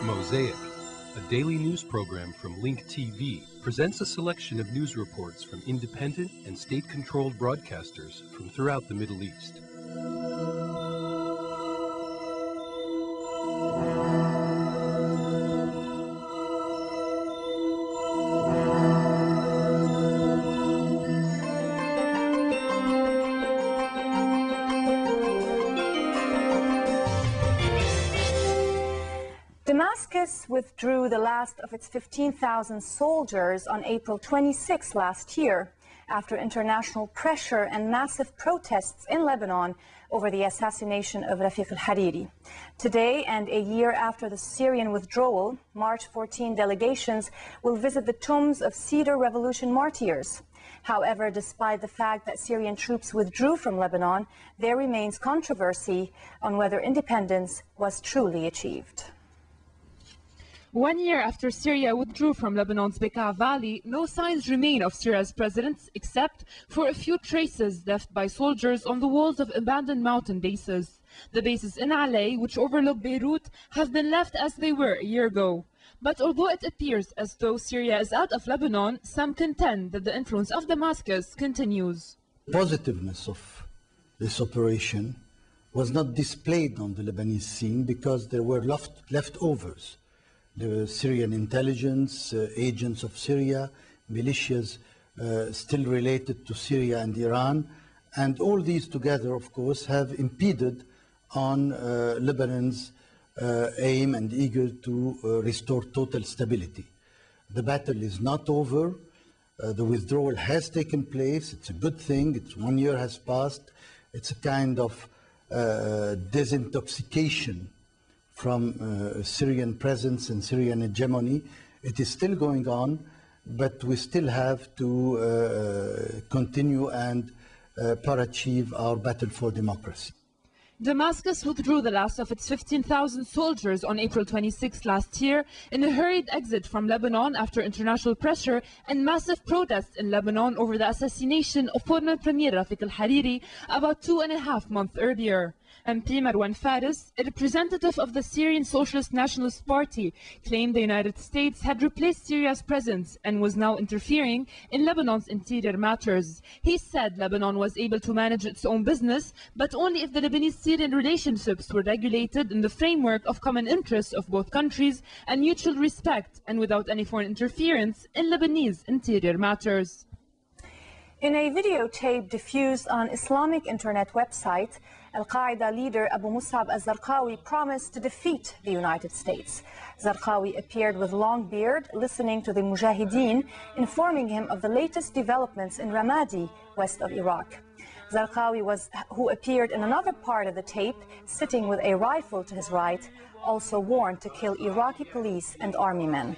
Mosaic, a daily news program from Link TV, presents a selection of news reports from independent and state-controlled broadcasters from throughout the Middle East. Damascus withdrew the last of its 15,000 soldiers on April 26 last year after international pressure and massive protests in Lebanon over the assassination of Rafiq al-Hariri. Today, and a year after the Syrian withdrawal, March 14 delegations will visit the tombs of Cedar Revolution martyrs. However, despite the fact that Syrian troops withdrew from Lebanon, there remains controversy on whether independence was truly achieved. 1 year after Syria withdrew from Lebanon's Bekaa Valley, no signs remain of Syria's presence except for a few traces left by soldiers on the walls of abandoned mountain bases. The bases in Alay, which overlook Beirut, have been left as they were a year ago. But although it appears as though Syria is out of Lebanon, some contend that the influence of Damascus continues. The positiveness of this operation was not displayed on the Lebanese scene because there were leftovers. The Syrian intelligence, agents of Syria, militias still related to Syria and Iran, and all these together, of course, have impeded on Lebanon's aim and eager to restore total stability. The battle is not over. The withdrawal has taken place. It's a good thing. It's 1 year has passed. It's a kind of disintoxication from Syrian presence and Syrian hegemony. It is still going on, but we still have to continue and achieve our battle for democracy. Damascus withdrew the last of its 15,000 soldiers on April 26 last year in a hurried exit from Lebanon after international pressure and massive protests in Lebanon over the assassination of former Premier Rafiq al-Hariri about 2.5 months earlier. MP Marwan Faris, a representative of the Syrian Socialist Nationalist Party, claimed the United States had replaced Syria's presence and was now interfering in Lebanon's interior matters. He said Lebanon was able to manage its own business, but only if the Lebanese-Syrian relationships were regulated in the framework of common interests of both countries and mutual respect, and without any foreign interference in Lebanese interior matters. In a videotape diffused on Islamic internet website, Al-Qaeda leader Abu Musab al-Zarqawi promised to defeat the United States. Zarqawi appeared with long beard, listening to the Mujahideen, informing him of the latest developments in Ramadi, west of Iraq. Zarqawi, who appeared in another part of the tape, sitting with a rifle to his right, also warned to kill Iraqi police and army men.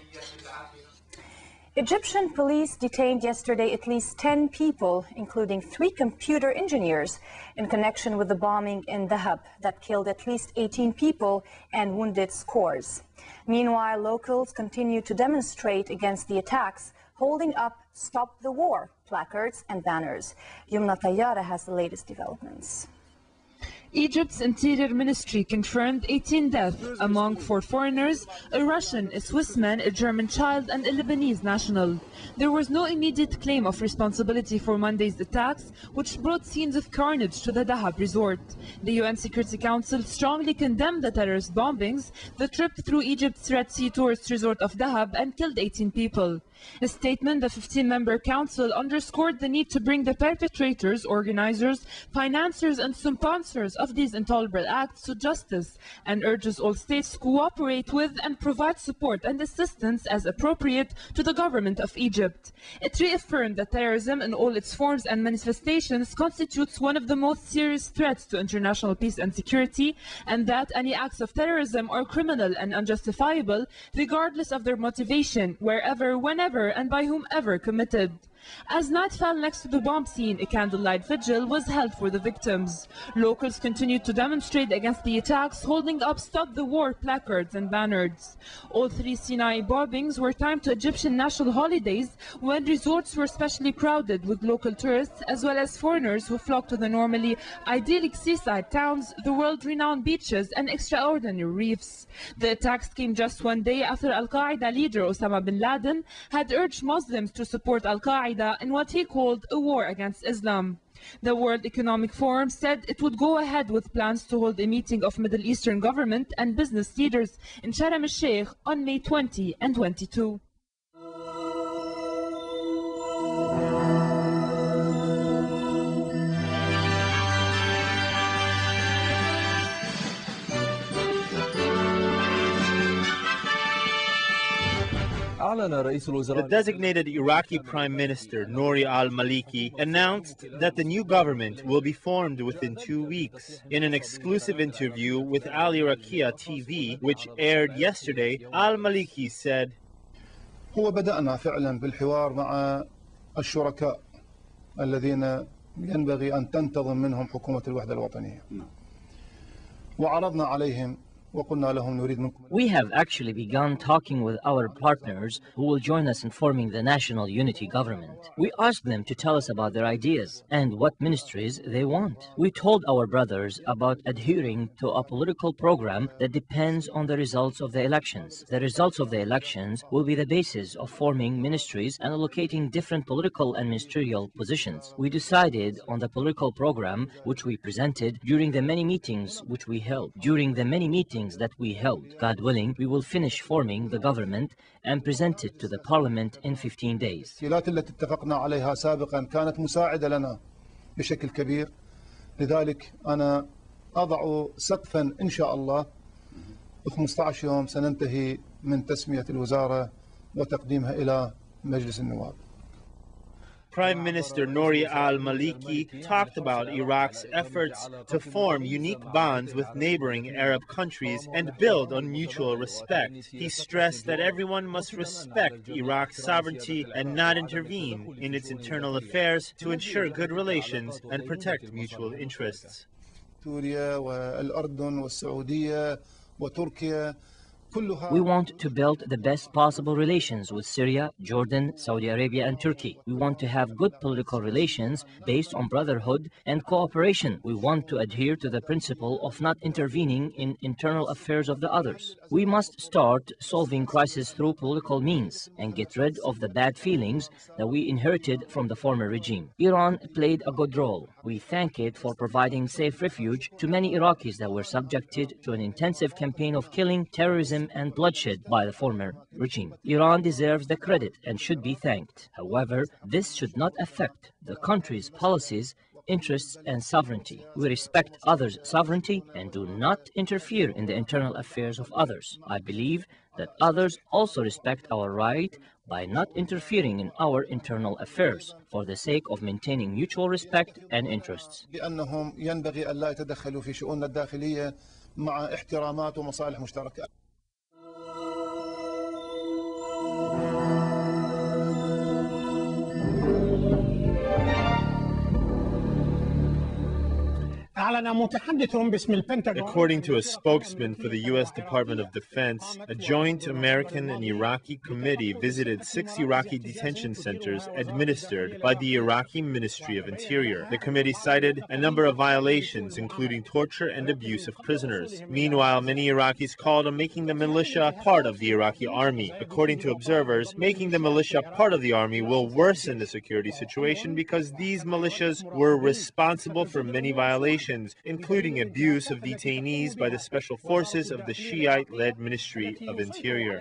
Egyptian police detained yesterday at least 10 people, including 3 computer engineers, in connection with the bombing in Dahab that killed at least 18 people and wounded scores. Meanwhile, locals continue to demonstrate against the attacks, holding up "Stop the War" placards and banners. Yumna Tayyara has the latest developments. Egypt's Interior Ministry confirmed 18 deaths among 4 foreigners, a Russian, a Swiss man, a German child, and a Lebanese national. There was no immediate claim of responsibility for Monday's attacks, which brought scenes of carnage to the Dahab resort. The UN Security Council strongly condemned the terrorist bombings that ripped through Egypt's Red Sea tourist resort of Dahab and killed 18 people. In a statement, the 15-member council underscored the need to bring the perpetrators, organizers, financiers, and sponsors of these intolerable acts to justice, and urges all states to cooperate with and provide support and assistance as appropriate to the government of Egypt. It reaffirmed that terrorism in all its forms and manifestations constitutes one of the most serious threats to international peace and security, and that any acts of terrorism are criminal and unjustifiable, regardless of their motivation, wherever, whenever, and by whomever committed. As night fell next to the bomb scene, a candlelight vigil was held for the victims. Locals continued to demonstrate against the attacks, holding up "Stop the War" placards and banners. All three Sinai bombings were timed to Egyptian national holidays, when resorts were specially crowded with local tourists as well as foreigners who flocked to the normally idyllic seaside towns, the world-renowned beaches and extraordinary reefs. The attacks came just one day after Al-Qaeda leader Osama bin Laden had urged Muslims to support Al-Qaeda in what he called a war against Islam. The World Economic Forum said it would go ahead with plans to hold a meeting of Middle Eastern government and business leaders in Sharm el-Sheikh on May 20 and 22. The designated Iraqi Prime Minister, Nouri al-Maliki, announced that the new government will be formed within 2 weeks. In an exclusive interview with Al-Iraqiya TV, which aired yesterday, al-Maliki said, هو بدأنا فعلا بالحوار مع الشركاء الذين ينبغي أن تنتظم منهم حكومة الوحدة الوطنية. وعرضنا عليهم We have actually begun talking with our partners who will join us in forming the national unity government. We asked them to tell us about their ideas and what ministries they want. We told our brothers about adhering to a political program that depends on the results of the elections. The results of the elections will be the basis of forming ministries and allocating different political and ministerial positions. We decided on the political program which we presented during the many meetings which we held. That we held. God willing, we will finish forming the government and present it to the parliament in 15 days. التي اتفقنا عليها سابقا كانت مساعدة لنا بشكل كبير. لذلك أنا أضع سقفا إن شاء الله 15 يوم سننتهي من تسمية الوزارة وتقديمها إلى مجلس النواب. Prime Minister Nouri al-Maliki talked about Iraq's efforts to form unique bonds with neighboring Arab countries and build on mutual respect. He stressed that everyone must respect Iraq's sovereignty and not intervene in its internal affairs to ensure good relations and protect mutual interests. We want to build the best possible relations with Syria, Jordan, Saudi Arabia and Turkey. We want to have good political relations based on brotherhood and cooperation. We want to adhere to the principle of not intervening in internal affairs of the others. We must start solving crises through political means and get rid of the bad feelings that we inherited from the former regime. Iran played a good role. We thank it for providing safe refuge to many Iraqis that were subjected to an intensive campaign of killing, terrorism and bloodshed by the former regime. Iran deserves the credit and should be thanked. However, this should not affect the country's policies, interests and sovereignty. We respect others' sovereignty and do not interfere in the internal affairs of others. I believe that others also respect our right by not interfering in our internal affairs for the sake of maintaining mutual respect and interests. بأنهم ينبغي ألا يتدخلوا في شؤوننا الداخلية مع احترامات ومصالح مشتركة. According to a spokesman for the U.S. Department of Defense, a joint American and Iraqi committee visited 6 Iraqi detention centers administered by the Iraqi Ministry of Interior. The committee cited a number of violations, including torture and abuse of prisoners. Meanwhile, many Iraqis called on making the militia part of the Iraqi army. According to observers, making the militia part of the army will worsen the security situation because these militias were responsible for many violations, including abuse of detainees by the special forces of the Shiite-led Ministry of Interior.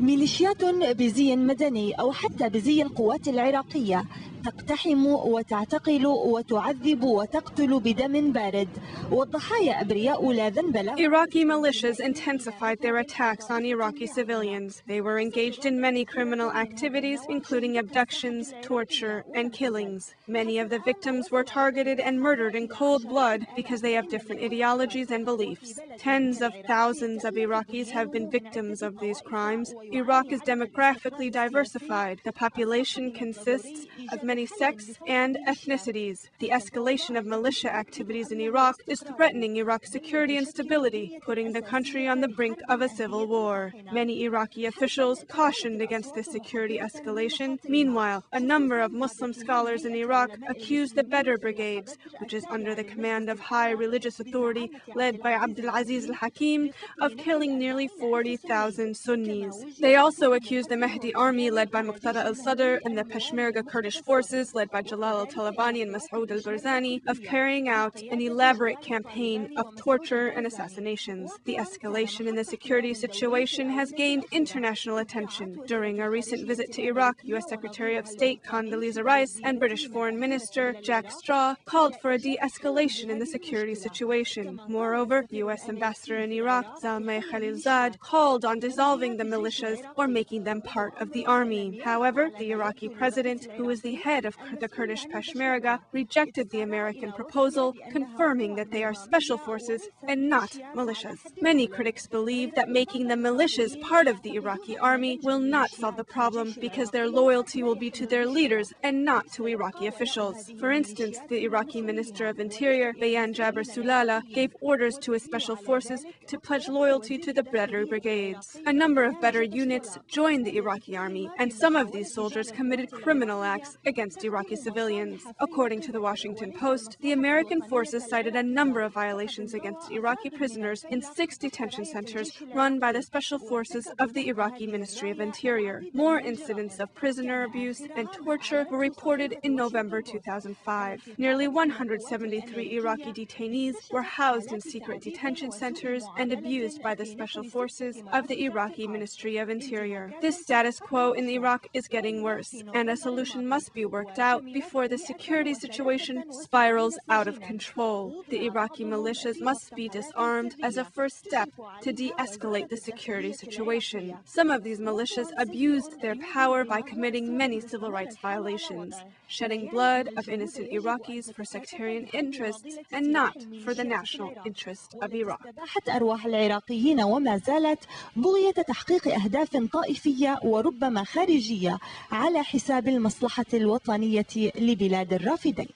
ميليشيات بزي مدني أو حتى بزي القوات العراقية تقتحم وتعتقل وتعذب وتقتل بدم بارد والضحايا أبرياء لا ذنب لهم. Iraqi militias intensified their attacks on Iraqi civilians. They were engaged in many criminal activities, including abductions, torture, and killings. Many of the victims were targeted and murdered in cold blood because they have different ideologies and beliefs. Tens of thousands of Iraqis have been victims of these crimes. Iraq is demographically diversified. The population consists of many sects and ethnicities. The escalation of militia activities in Iraq is threatening Iraq's security and stability, putting the country on the brink of a civil war. Many Iraqi officials cautioned against this security escalation. Meanwhile, a number of Muslim scholars in Iraq accuse the Badr Brigades, which is under the command of high religious authority led by Abdulaziz al-Hakim, of killing nearly 40,000 Sunnis. They also accuse the Mahdi army led by Muqtada al-Sadr and the Peshmerga Kurdish forces led by Jalal al-Talabani and Mas'ud al-Barzani of carrying out an elaborate campaign of torture and assassinations. The escalation in the security situation has gained international attention. During a recent visit to Iraq, U.S. Secretary of State Condoleezza Rice and British Foreign Minister Jack Straw called for a de-escalation in the security situation. Moreover, U.S. Ambassador in Iraq, Zalmay Khalilzad, called on dissolving the militias or making them part of the army. However, the Iraqi president, who is the head of the Kurdish Peshmerga, rejected the American proposal, confirming that they are special forces and not militias. Many critics believe that making the militias part of the Iraqi army will not solve the problem because their loyalty will be to their leaders and not to Iraqi officials. For instance, the Iraqi Minister of Interior, Bayan Jabr Sulala, gave orders to his special forces to pledge loyalty to the Badr Brigades. A number of Badr units joined the Iraqi army, and some of these soldiers committed criminal acts against Iraqi civilians. According to the Washington Post, the American forces cited a number of violations against Iraqi prisoners in 6 detention centers run by the special forces of the Iraqi Ministry of Interior. More incidents of prisoner abuse and torture were reported in November 2005. Nearly 173 Iraqi detainees were housed in secret detention centers and abused by the special forces of the Iraqi Ministry of Interior. This status quo in Iraq is getting worse, and a solution must be worked out before the security situation spirals out of control. The Iraqi militias must be disarmed as a first step to de-escalate the security situation. Some of these militias abused their power by committing many civil rights violations, shedding blood of innocent Iraqis for sectarian interests and not for the national interest of Iraq. تحت أرواح العراقيين وما زالت بغية تحقيق أهداف طائفية وربما خارجية على حساب المصلحة الوطنية لبلاد الرافدين.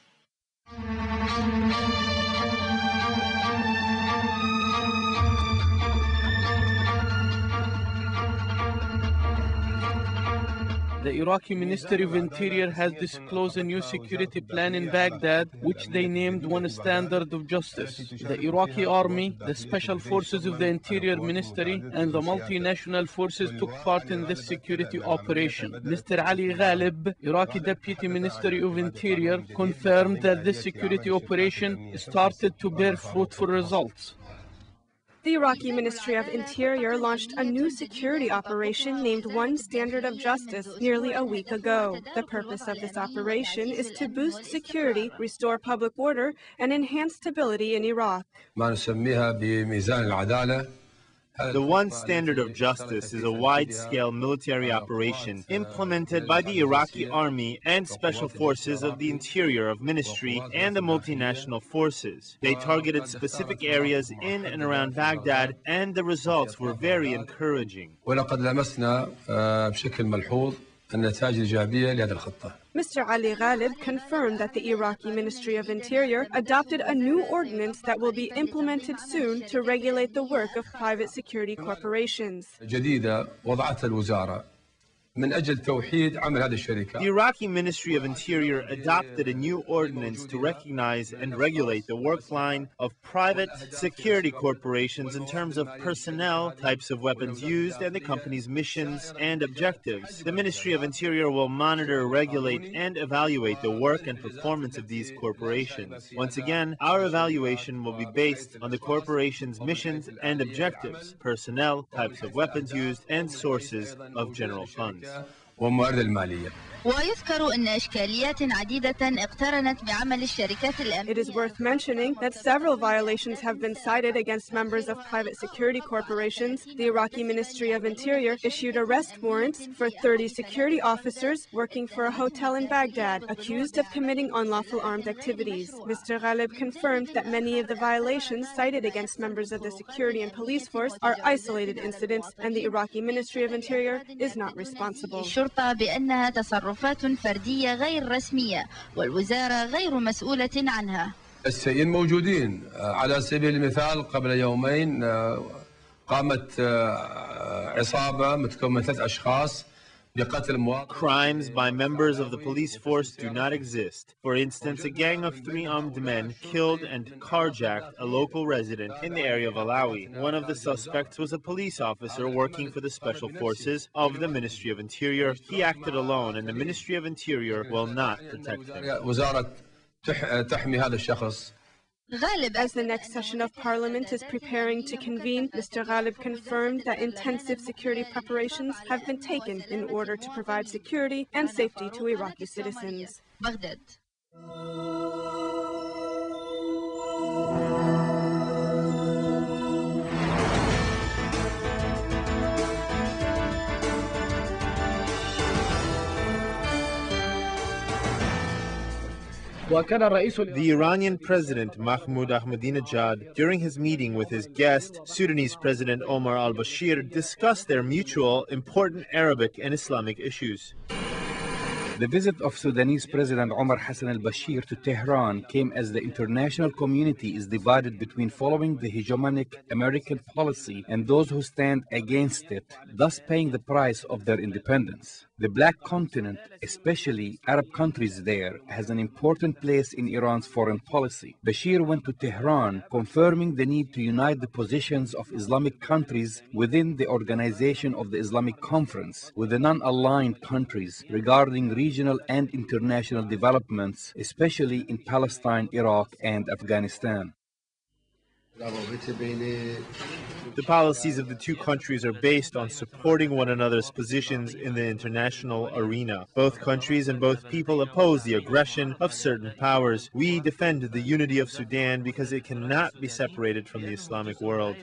The Iraqi Ministry of Interior has disclosed a new security plan in Baghdad, which they named One Standard of Justice. The Iraqi Army, the Special Forces of the Interior Ministry, and the multinational forces took part in this security operation. Mr. Ali Ghalib, Iraqi Deputy Ministry of Interior, confirmed that this security operation started to bear fruitful results. The Iraqi Ministry of Interior launched a new security operation named One Standard of Justice nearly a week ago. The purpose of this operation is to boost security, restore public order, and enhance stability in Iraq. The One Standard of Justice is a wide-scale military operation implemented by the Iraqi Army and Special Forces of the Interior of Ministry and the multinational forces. They targeted specific areas in and around Baghdad, and the results were very encouraging. Mr. Ali Ghalib confirmed that the Iraqi Ministry of Interior adopted a new ordinance that will be implemented soon to regulate the work of private security corporations. The Iraqi Ministry of Interior adopted a new ordinance to recognize and regulate the work line of private security corporations in terms of personnel, types of weapons used, and the company's missions and objectives. The Ministry of Interior will monitor, regulate, and evaluate the work and performance of these corporations. Once again, our evaluation will be based on the corporation's missions and objectives, personnel, types of weapons used, and sources of general funds. والموارد المالية. ويذكر أن إشكاليات عديدة اقترنت بعمل الشركات الأمنية. It is worth mentioning that several violations have been cited against members of private security corporations. The Iraqi Ministry of Interior issued arrest warrants for 30 security officers working for a hotel in Baghdad, accused of committing unlawful armed activities. Mr. Ghalib confirmed that many of the violations cited against members of the security and police force are isolated incidents, and the Iraqi Ministry of Interior is not responsible. الشرطة بأنها تصرفات فردية غير رسمية والوزارة غير مسؤولة عنها. السيئين موجودين. على سبيل المثال قبل يومين قامت عصابة متكونة من 3 أشخاص. Crimes by members of the police force do not exist. For instance, a gang of 3 armed men killed and carjacked a local resident in the area of Alawi. One of the suspects was a police officer working for the special forces of the Ministry of Interior. He acted alone, and the Ministry of Interior will not protect him. As the next session of Parliament is preparing to convene, Mr. Ghalib confirmed that intensive security preparations have been taken in order to provide security and safety to Iraqi citizens. بغداد. The Iranian President Mahmoud Ahmadinejad, during his meeting with his guest, Sudanese President Omar al-Bashir, discussed their mutual important Arabic and Islamic issues. The visit of Sudanese President Omar Hassan al-Bashir to Tehran came as the international community is divided between following the hegemonic American policy and those who stand against it, thus paying the price of their independence. The Black Continent, especially Arab countries there, has an important place in Iran's foreign policy. Bashir went to Tehran, confirming the need to unite the positions of Islamic countries within the organization of the Islamic Conference with the non-aligned countries regarding regional and international developments, especially in Palestine, Iraq, and Afghanistan. The policies of the 2 countries are based on supporting one another's positions in the international arena. Both countries and both people oppose the aggression of certain powers. We defend the unity of Sudan because it cannot be separated from the Islamic world.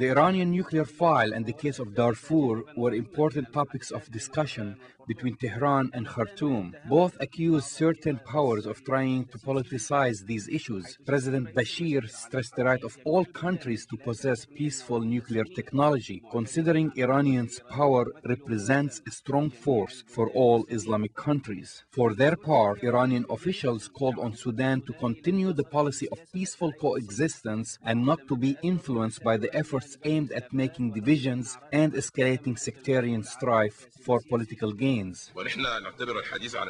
The Iranian nuclear file and the case of Darfur were important topics of discussion between Tehran and Khartoum. Both accused certain powers of trying to politicize these issues. President Bashir stressed the right of all countries to possess peaceful nuclear technology, considering Iranians' power represents a strong force for all Islamic countries. For their part, Iranian officials called on Sudan to continue the policy of peaceful coexistence and not to be influenced by the efforts aimed at making divisions and escalating sectarian strife for political gain.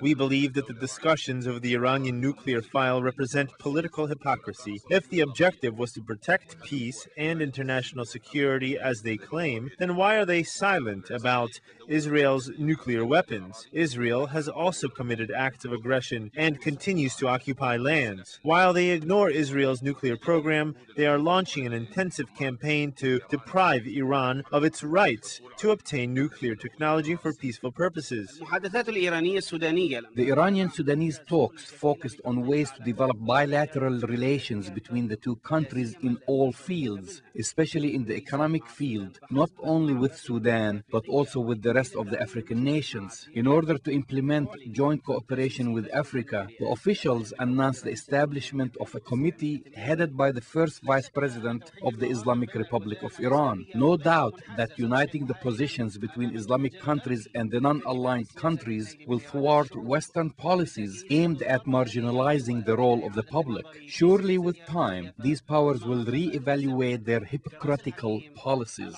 We believe that the discussions of the Iranian nuclear file represent political hypocrisy. If the objective was to protect peace and international security as they claim, then why are they silent about Israel's nuclear weapons? Israel has also committed acts of aggression and continues to occupy lands. While they ignore Israel's nuclear program, they are launching an intensive campaign to deprive Iran of its rights to obtain nuclear technology for peaceful purposes. The Iranian-Sudanese talks focused on ways to develop bilateral relations between the 2 countries in all fields, especially in the economic field, not only with Sudan, but also with the rest of the African nations. In order to implement joint cooperation with Africa, the officials announced the establishment of a committee headed by the first Vice President of the Islamic Republic of Iran. No doubt that uniting the positions between Islamic countries and the non-aligned countries will thwart Western policies aimed at marginalizing the role of the public. Surely with time, these powers will re-evaluate their hypocritical policies.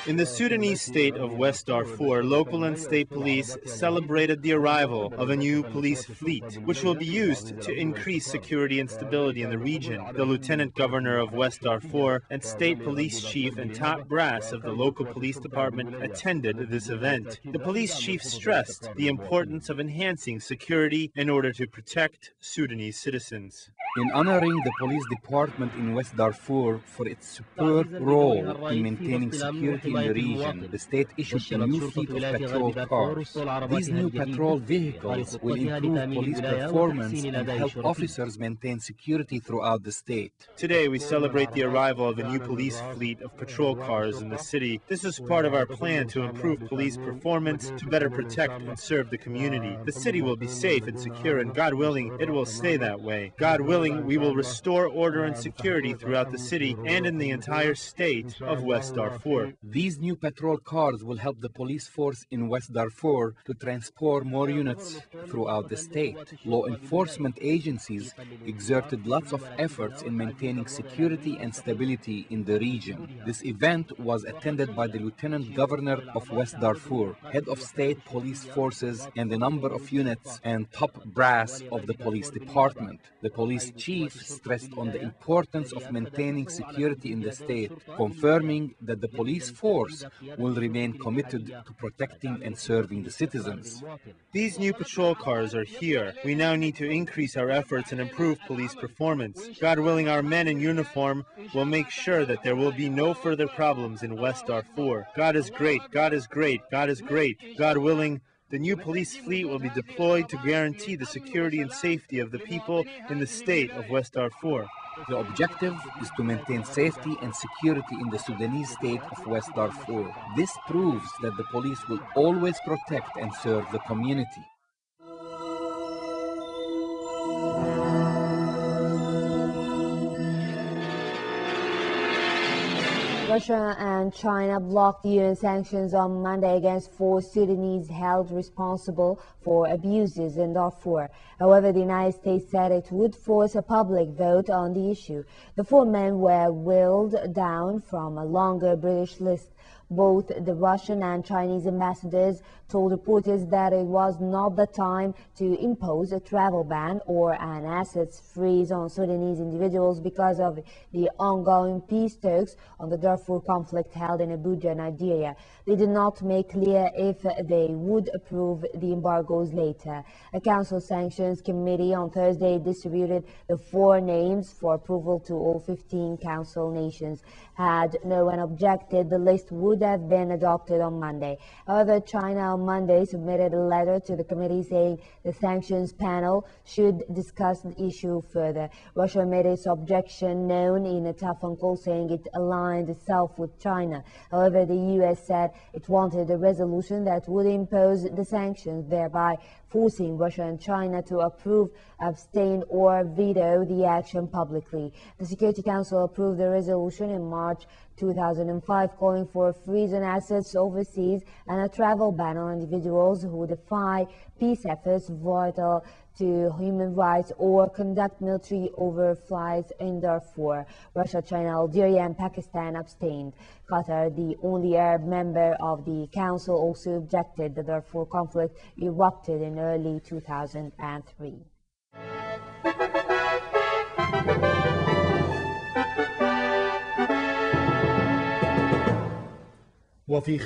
In the Sudanese state of West Darfur, local and state police celebrated the arrival of a new police fleet, which will be used to increase security and stability in the region. The Lieutenant Governor of West Darfur and State Police Chief and top brass of the local police department attended this event. The police chief stressed the importance of enhancing security in order to protect Sudanese citizens. In honoring the police department in West Darfur for its superb role in maintaining security in the region, the state issued a new fleet of patrol cars. These new patrol vehicles will improve police performance and help officers maintain security throughout the state. Today we celebrate the arrival of a new police fleet of patrol cars in the city. This is part of our plan to improve police performance to better protect and serve the community. The city will be safe and secure, and God willing, it will stay that way. God willing, we will restore order and security throughout the city and in the entire state of West Darfur. These new patrol cars will help the police force in West Darfur to transport more units throughout the state. Law enforcement agencies exerted lots of efforts in maintaining security and stability in the region. This event was attended by the Lieutenant Governor of West Darfur, head of state police forces, and a number of units and top brass of the police department. The police chief stressed on the importance of maintaining security in the state, confirming that the police force will remain committed to protecting and serving the citizens. These new patrol cars are here. We now need to increase our efforts and improve police performance. God willing, our men in uniform will make sure that there will be no further problems in West Darfur. God is great, God is great, God is great. God willing, the new police fleet will be deployed to guarantee the security and safety of the people in the state of West Darfur. The objective is to maintain safety and security in the Sudanese state of West Darfur. This proves that the police will always protect and serve the community. Russia and China blocked UN sanctions on Monday against 4 Sudanese held responsible for abuses in Darfur. However, the United States said it would force a public vote on the issue. The 4 men were whittled down from a longer British list. Both the Russian and Chinese ambassadors told reporters that it was not the time to impose a travel ban or an assets freeze on Sudanese individuals because of the ongoing peace talks on the Darfur conflict held in Abuja, Nigeria. They did not make clear if they would approve the embargoes later. A council sanctions committee on Thursday distributed the 4 names for approval to all 15 council nations. Had no one objected, the list would have been adopted on Monday. However, China on Monday submitted a letter to the committee saying the sanctions panel should discuss the issue further. Russia made its objection known in a telephone call, saying it aligned itself with China. However, the U.S. said it wanted a resolution that would impose the sanctions, thereby forcing Russia and China to approve, abstain or veto the action publicly. The Security Council approved the resolution in March 2005 calling for a freeze on assets overseas and a travel ban on individuals who defy peace efforts vital to human rights or conduct military overflights in Darfur. Russia, China, Algeria and Pakistan abstained. Qatar, the only Arab member of the council, also objected. The Darfur conflict erupted in early 2003. As the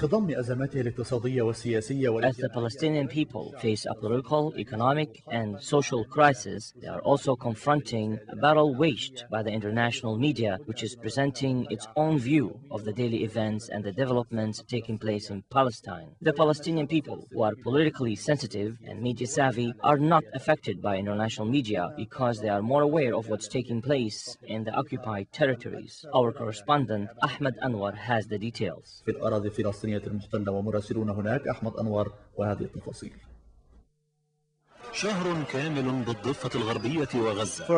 Palestinian people face a political, economic, and social crisis, they are also confronting a battle waged by the international media, which is presenting its own view of the daily events and the developments taking place in Palestine. The Palestinian people, who are politically sensitive and media savvy, are not affected by international media because they are more aware of what's taking place in the occupied territories. Our correspondent Ahmed Anwar has the details. الفلسطينية المحتلة ومراسلون هناك أحمد أنور وهذه التفاصيل. For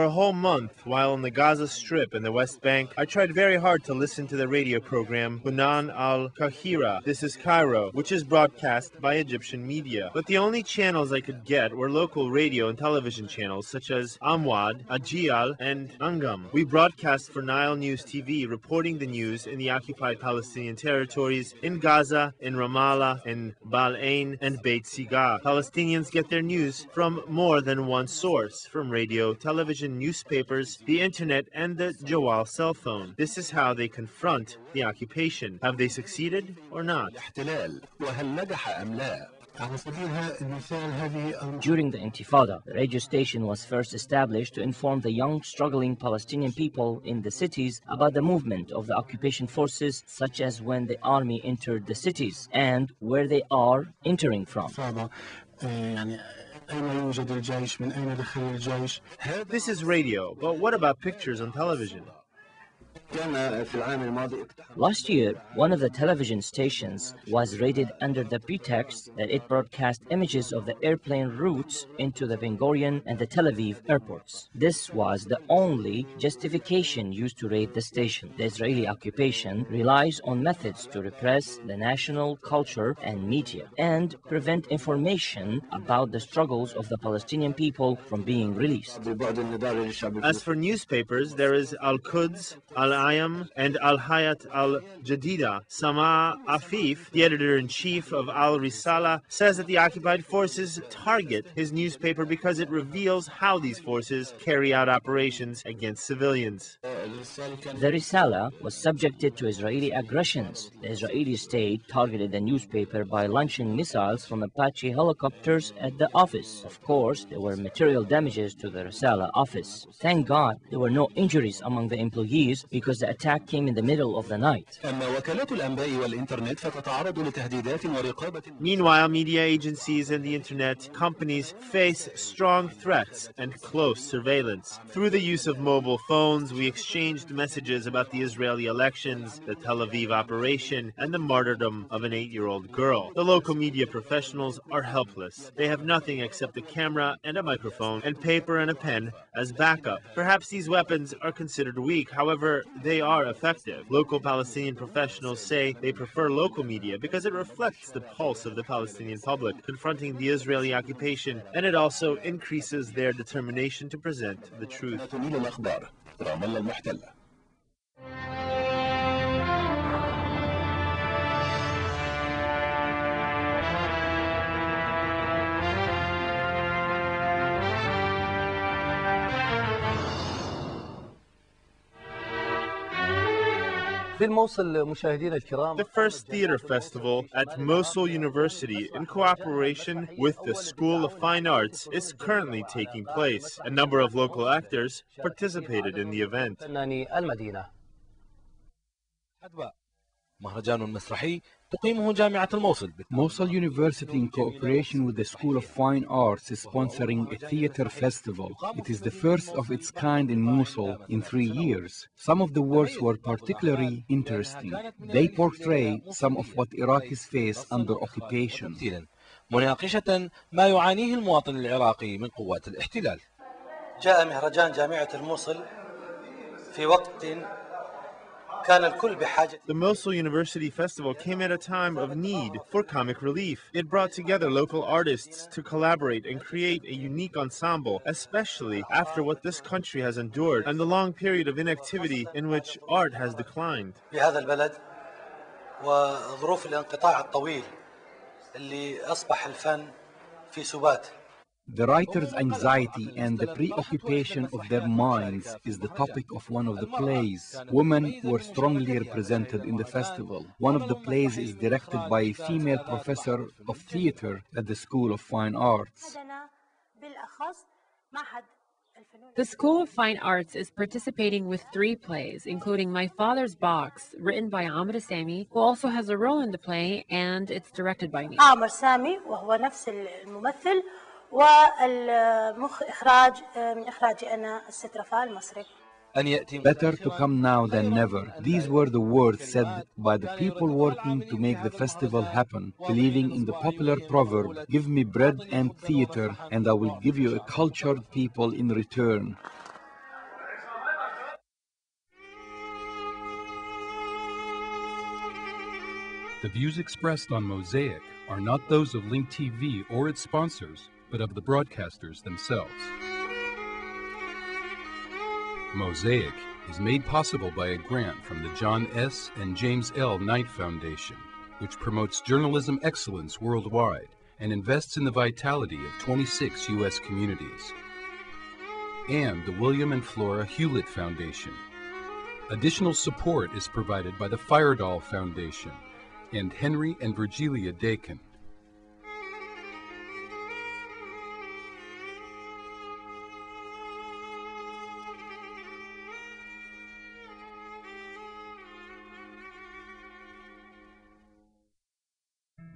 a whole month, while on the Gaza Strip and the West Bank, I tried very hard to listen to the radio program Hunan al-Qahira, This is Cairo, which is broadcast by Egyptian media. But the only channels I could get were local radio and television channels such as Amwad, Ajial, and Angam. We broadcast for Nile News TV, reporting the news in the occupied Palestinian territories, in Gaza, in Ramallah, in Bal Ain, and Beit Siga. Palestinians get their news from more than one source, from radio, television, newspapers, the internet, and the Jawal cell phone. This is how they confront the occupation. Have they succeeded or not? During the Intifada, the radio station was first established to inform the young, struggling Palestinian people in the cities about the movement of the occupation forces, such as when the army entered the cities and where they are entering from. This is radio, but what about pictures on television? Last year, one of the television stations was raided under the pretext that it broadcast images of the airplane routes into the Ben Gurion and the Tel Aviv airports. This was the only justification used to raid the station. The Israeli occupation relies on methods to repress the national culture and media and prevent information about the struggles of the Palestinian people from being released. As for newspapers, there is Al-Quds, Al-Ayam, and Al-Hayat Al-Jadida. Sama Afif, the editor-in-chief of Al-Risala, says that the occupied forces target his newspaper because it reveals how these forces carry out operations against civilians. The Risala was subjected to Israeli aggressions. The Israeli state targeted the newspaper by launching missiles from Apache helicopters at the office. Of course, there were material damages to the Risala office. Thank God there were no injuries among the employees because the attack came in the middle of the night. Meanwhile, media agencies and the internet companies face strong threats and close surveillance. Through the use of mobile phones, we exchanged messages about the Israeli elections, the Tel Aviv operation, and the martyrdom of an 8-year-old girl. The local media professionals are helpless. They have nothing except a camera and a microphone and paper and a pen as backup. Perhaps these weapons are considered weak, however, they are effective. Local Palestinian professionals say they prefer local media because it reflects the pulse of the Palestinian public confronting the Israeli occupation, and it also increases their determination to present the truth. The first theater festival at Mosul University, in cooperation with the School of Fine Arts, is currently taking place. A number of local actors participated in the event. Mosul University, in cooperation with the School of Fine Arts, is sponsoring a theater festival. It is the first of its kind in Mosul in 3 years. Some of the works were particularly interesting. They portray some of what Iraqis face under occupation. مناقشة ما يعانيه المواطن العراقي من قوات الاحتلال. جاء مهرجان جامعة الموصل في وقت The Mosul University Festival came at a time of need for comic relief. It brought together local artists to collaborate and create a unique ensemble, especially after what this country has endured and the long period of inactivity in which art has declined. بهذا البلد وظروف الانقطاع الطويل اللي أصبح الفن في سبات. The writer's anxiety and the preoccupation of their minds is the topic of one of the plays. Women were strongly represented in the festival. One of the plays is directed by a female professor of theater at the School of Fine Arts. The School of Fine Arts is participating with 3 plays, including My Father's Box, written by Amr Sami, who also has a role in the play, and it's directed by me. عامر سامي وهو نفس الممثل والإخراج من إخراجي أنا الست رفاء المصري. Better to come now than never. These were the words said by the people working to make the festival happen, believing in the popular proverb, "Give me bread and theater, and I will give you a cultured people in return." The views expressed on Mosaic are not those of Link TV or its sponsors, but of the broadcasters themselves. Mosaic is made possible by a grant from the John S. and James L. Knight Foundation, which promotes journalism excellence worldwide and invests in the vitality of 26 U.S. communities, and the William and Flora Hewlett Foundation. Additional support is provided by the Firedoll Foundation and Henry and Virgilia Dakin.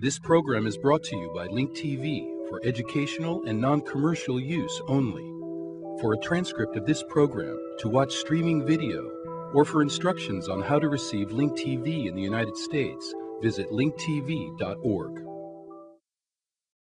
This program is brought to you by Link TV for educational and non-commercial use only. For a transcript of this program, to watch streaming video, or for instructions on how to receive Link TV in the United States, visit linktv.org.